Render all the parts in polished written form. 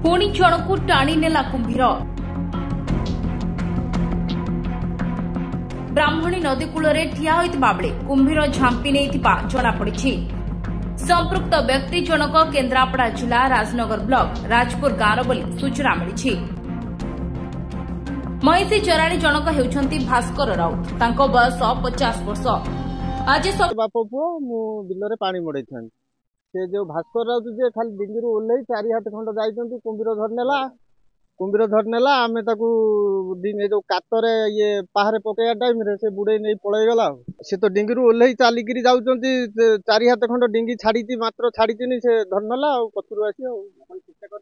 पुणी जणकू टाणी नेला कुंभीर। ब्राह्मणी नदी कूଳରେ ठिया होइतिबा बेले कुंभीर झांपी नेइतिबा जଣାपड़िछि। संपृक्त व्यक्ति जनक केन्द्रापड़ा जिला राजनगर ब्लॉक राजपुर गाँव बोली सूचना मिली। महिषी चराणी जनक हेउछंती भास्कर राउत। तांको बयस 50 वर्ष। आज बाप पुओ मु बिलरे पानी मड़ाई से जो भास्कर राउत जे खाली डिंगी ओल्लै 4 हाथ खंड जाइछंती कुंभीर धरनेला आमे ताकू डिंगी जो कातरे ये पाहरे पकेया टाइम रे से बुड़े नहीं पळै गला। से तो डिंगी ओल्लै चाली गिरी जाउछंती 4 हाथ खंड डिंगी छाड़ीती मात्र छाड़ीतीनी से धरनेला पथुरु आसी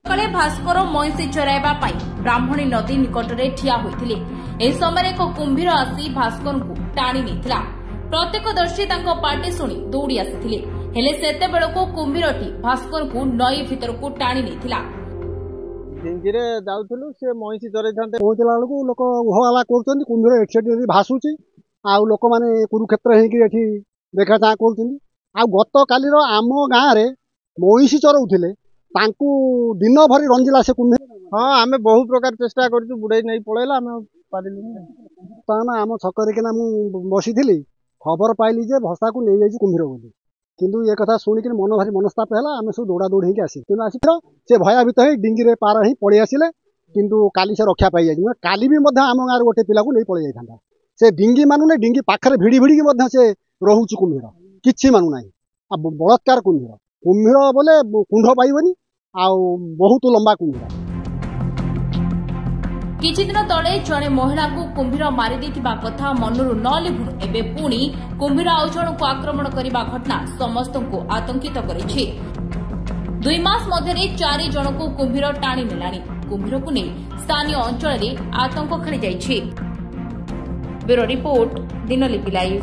कले भास्कर महिषी चराइबा पाई ब्राह्मणी नदी निकटरे ठिया होइथिले। एही समय एक कुंभीर आसी भास्कर को टाणी नेथिला। प्रत्यक्षदर्शी तांको पार्टी सुनी दौड़ी आसिथिले। हेले सेते बेलको कुंभीरटी भास्कर को नई भीतर को टाणी नेथिला। डिंगी जाऊलु से महिषी चराई पहुंचला बेलू लोक उहाला कर कुंभीर एठी भासुची आ लोक माने कुरुक्षेत्र होगी देखा चाह कर। गत काली आम गाँव में महिषी चराउथिले तांकू दिन भरी रंजिला से कुंभीर। हाँ आमे बहु प्रकार चेष्टा कर बुड़े नहीं पड़ेला आम छकरे किना बसी खबर पाइली जे भसा को नहीं जाइए कुंभीर बोली। किंतु ये कथा शुणिक मन भारी मनस्ताप है। आम सब दौड़ा दौड़ी होगी आसी कि आसी से भयभीत हो डिंगी पार ही पड़े आसिले। किंतु काली से रक्षा पाई जाए काली भी आम गाँव गोटे पिला को नहीं पड़े जाता से डिंगी मानुने डिंगी पाखे भिड़ी भिड़ी से रोचे कुंभीर किसी मानुना बलात्कार कुंभीर बोले कुंड पाइबनी आ बहुत लंबा कुंभीर। किछि दिन तले जड़े महिला को कुंभीर मारी देथिबा कथा मनरू न लिभुनु एबे पुणी कुंभीर आउ जणको आक्रमण करिबा घटना समस्तको आतंकित करिछि। 2 मास मध्यरे 4 जणको कुंभीर टाणी नेलानी। कुंभीर को नहीं स्थानीय अंचल में आतंक खेली जाइछि। ब्यूरो रिपोर्ट दिनलिपि लाइव।